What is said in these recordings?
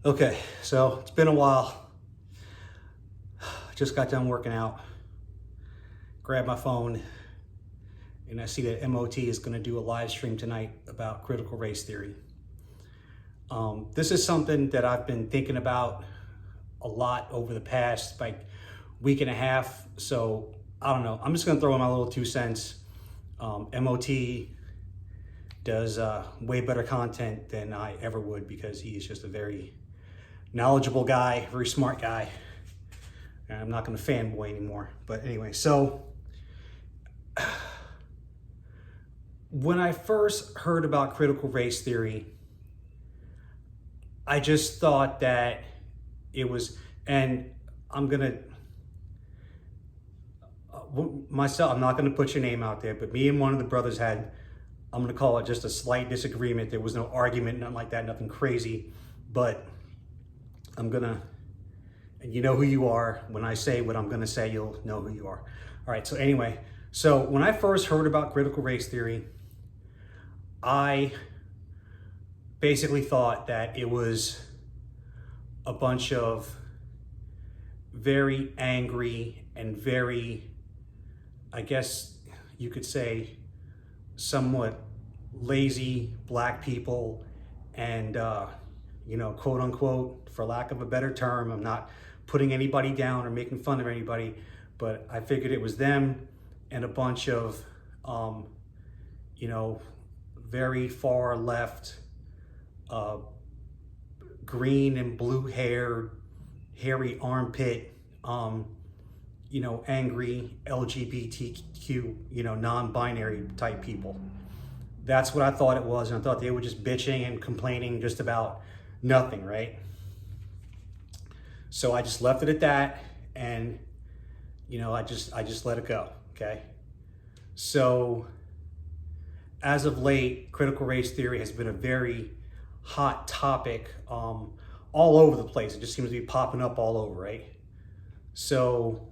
Okay, so it's been a while. Just got done working out. Grabbed my phone and I see that MOT is going to do a live stream tonight about critical race theory. This is something that I've been thinking about a lot over the past week and a half. So I don't know. I'm just going to throw in my little 2 cents. MOT does way better content than I ever would because he's just a very knowledgeable guy, very smart guy. And I'm not going to fanboy anymore. But anyway, so when I first heard about critical race theory, I just thought that it was, and I'm not going to put your name out there, but me and one of the brothers had, I'm going to call it just a slight disagreement. There was no argument, nothing like that, nothing crazy, but and you know who you are. When I say what I'm going to say, you'll know who you are. All right, so anyway, so when I first heard about critical race theory, I basically thought that it was a bunch of very angry and very, I guess you could say, somewhat lazy black people and, quote unquote, for lack of a better term, I'm not putting anybody down or making fun of anybody, but I figured it was them and a bunch of, very far left, green and blue haired, hairy armpit, angry LGBTQ, non-binary type people. That's what I thought it was. And I thought they were just bitching and complaining just about nothing, right? So I just left it at that. And, I just let it go. Okay. So as of late, critical race theory has been a very hot topic, all over the place. It just seems to be popping up all over, right? So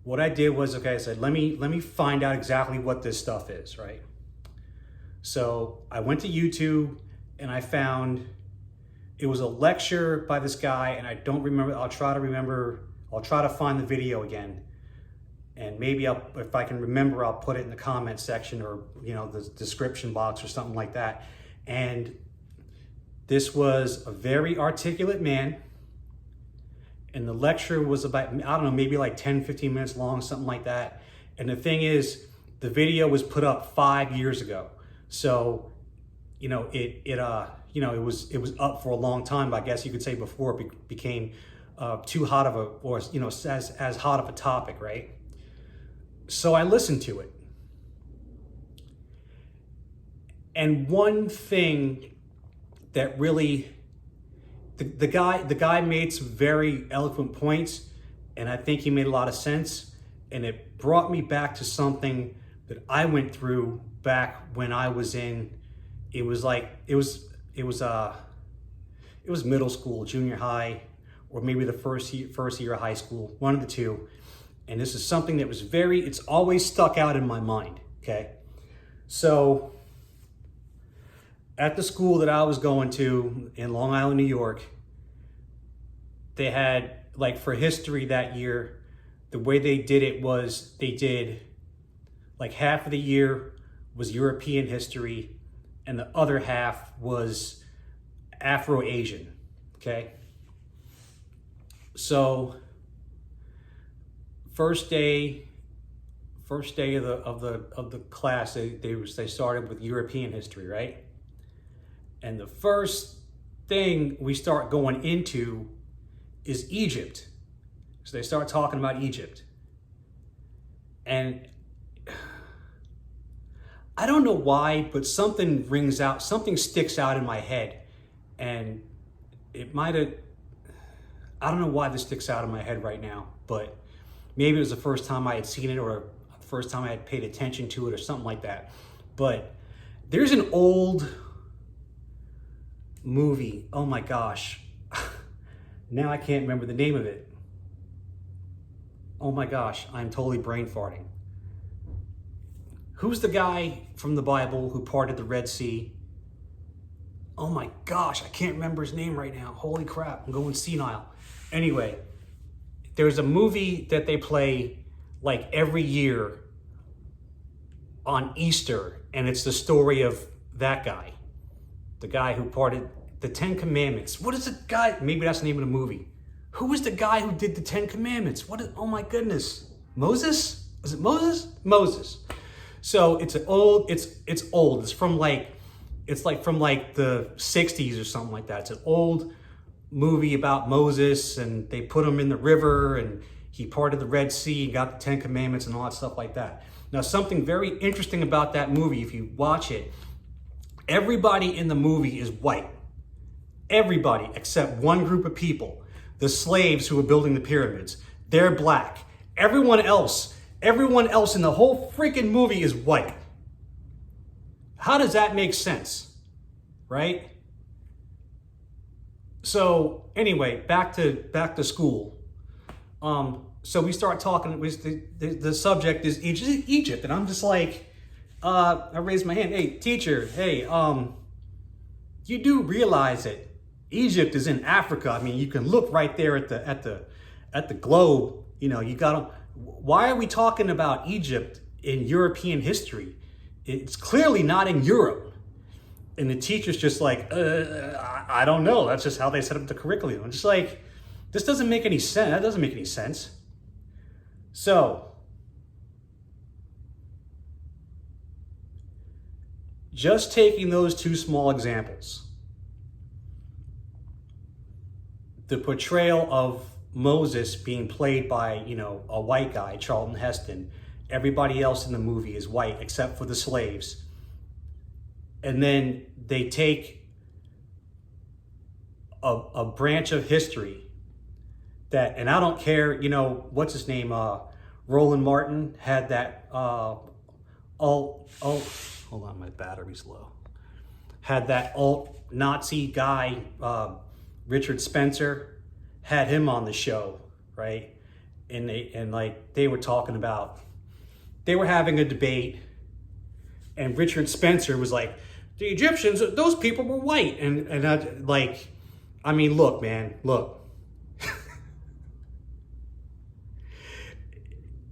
what I did was, I said, let me find out exactly what this stuff is, right? So I went to YouTube and I found it was a lecture by this guy, and I don't remember. I'll try to find the video again. And maybe if I can remember, I'll put it in the comment section or, the description box or something like that. And this was a very articulate man. And the lecture was about, I don't know, maybe like 10, 15 minutes long, something like that. And the thing is, the video was put up 5 years ago. So, it was up for a long time, but I guess you could say before it became too hot of as hot of a topic, right? So I listened to it. And one thing that really, the guy made some very eloquent points, and I think he made a lot of sense. And it brought me back to something that I went through back when I was in, it was middle school, junior high, or maybe the first year of high school, one of the two. And this is something that was it's always stuck out in my mind, okay? So at the school that I was going to in Long Island, New York, they had, for history that year, the way they did it was they did half of the year was European history and the other half was Afro-Asian, okay? So first day of the class, they started with European history, right? And the first thing we start going into is Egypt. So they start talking about Egypt. And I don't know why, but something sticks out in my head. And I don't know why this sticks out in my head right now, but maybe it was the first time I had seen it or the first time I had paid attention to it or something like that. But there's an old movie, oh my gosh. Now I can't remember the name of it. Oh my gosh, I'm totally brain farting. Who's the guy from the Bible who parted the Red Sea? Oh my gosh, I can't remember his name right now. Holy crap, I'm going senile. Anyway, there's a movie that they play like every year on Easter, and it's the story of that guy, the guy who parted the 10 Commandments. What is the guy? Maybe that's the name of the movie. Who was the guy who did the 10 Commandments? Oh my goodness. Moses? Was it Moses? Moses. So it's old. It's from like the 60s or something like that. It's an old movie about Moses, and they put him in the river, and he parted the Red Sea and got the 10 Commandments and all that stuff like that. Now, something very interesting about that movie, if you watch it, everybody in the movie is white. Everybody except one group of people, the slaves who were building the pyramids. They're black. Everyone else in the whole freaking movie is white. How does that make sense? Right? So anyway, back to school. So we start talking. The subject is Egypt, and I'm just like, I raised my hand. Hey, teacher. Hey, you do realize that Egypt is in Africa? I mean, you can look right there at the globe. You know, you got. Why are we talking about Egypt in European history? It's clearly not in Europe. And the teacher's just like, I don't know. That's just how they set up the curriculum. I'm just like, this doesn't make any sense. That doesn't make any sense. So, just taking those two small examples, the portrayal of Moses being played by, a white guy, Charlton Heston. Everybody else in the movie is white except for the slaves. And then they take a branch of history that, and I don't care, what's his name? Roland Martin had that, hold on, my battery's low. Had that alt-Nazi guy, Richard Spencer, had him on the show, right? And they were talking about, they were having a debate, and Richard Spencer was like, the Egyptians, those people were white. And I mean, look, man, look.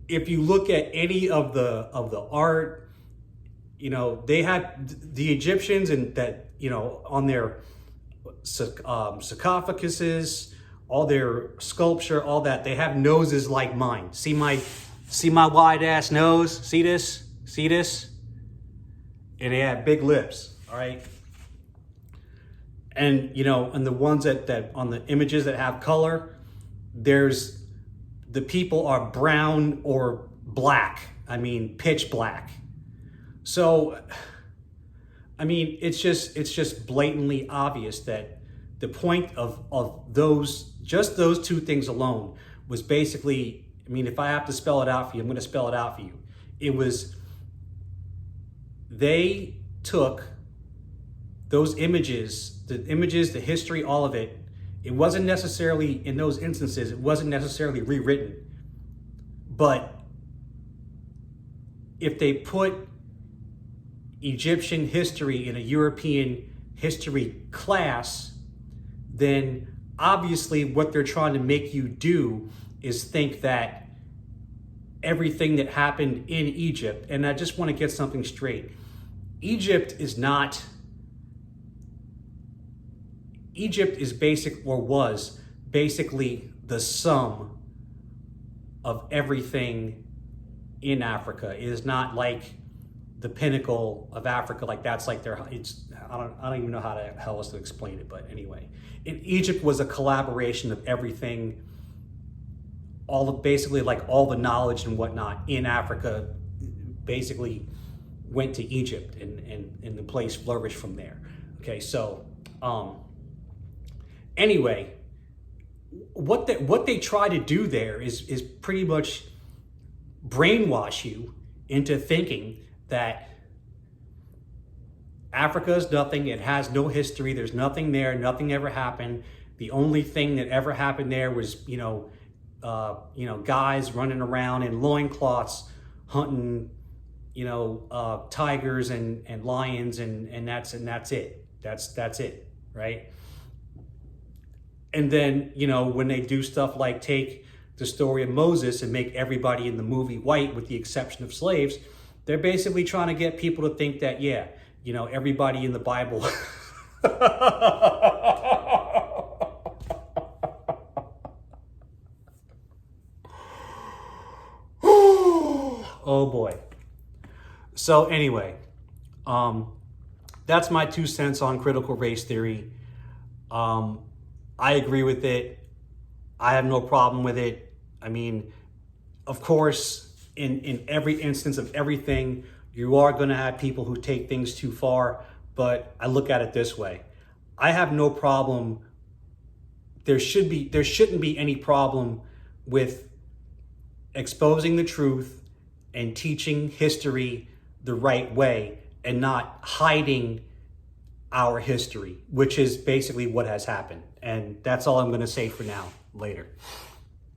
If you look at any of the art, they had the Egyptians and that, on their sarcophaguses, all their sculpture, all that, they have noses like mine. See my wide ass nose? See this? See this? And they have big lips, all right? And, and the ones that on the images that have color, the people are brown or black. I mean, pitch black. So, I mean, it's just blatantly obvious that the point of those two things alone was basically, I mean, if I have to spell it out for you, I'm going to spell it out for you. It was, they took those images, the history, all of it. It wasn't necessarily, in those instances, it wasn't necessarily rewritten. But if they put Egyptian history in a European history class, then obviously what they're trying to make you do is think that everything that happened in Egypt, and I just want to get something straight. Egypt is was basically the sum of everything in Africa. It is not like the pinnacle of Africa, like that's like I don't even know how else to explain it, but anyway. Egypt was a collaboration of everything, basically like all the knowledge and whatnot in Africa basically went to Egypt, and the place flourished from there. Okay, so anyway, what they try to do there is pretty much brainwash you into thinking that Africa is nothing, it has no history, there's nothing there, nothing ever happened. The only thing that ever happened there was, guys running around in loincloths, hunting, tigers and lions, and that's it. That's it, right? And then, you know, when they do stuff like take the story of Moses and make everybody in the movie white with the exception of slaves, they're basically trying to get people to think that, yeah, you know, everybody in the Bible. Oh boy. So anyway, that's my 2 cents on critical race theory. I agree with it. I have no problem with it. I mean, of course, in every instance of everything, you are going to have people who take things too far, but I look at it this way. I have no problem. There shouldn't be any problem with exposing the truth and teaching history the right way and not hiding our history, which is basically what has happened. And that's all I'm going to say for now. Later.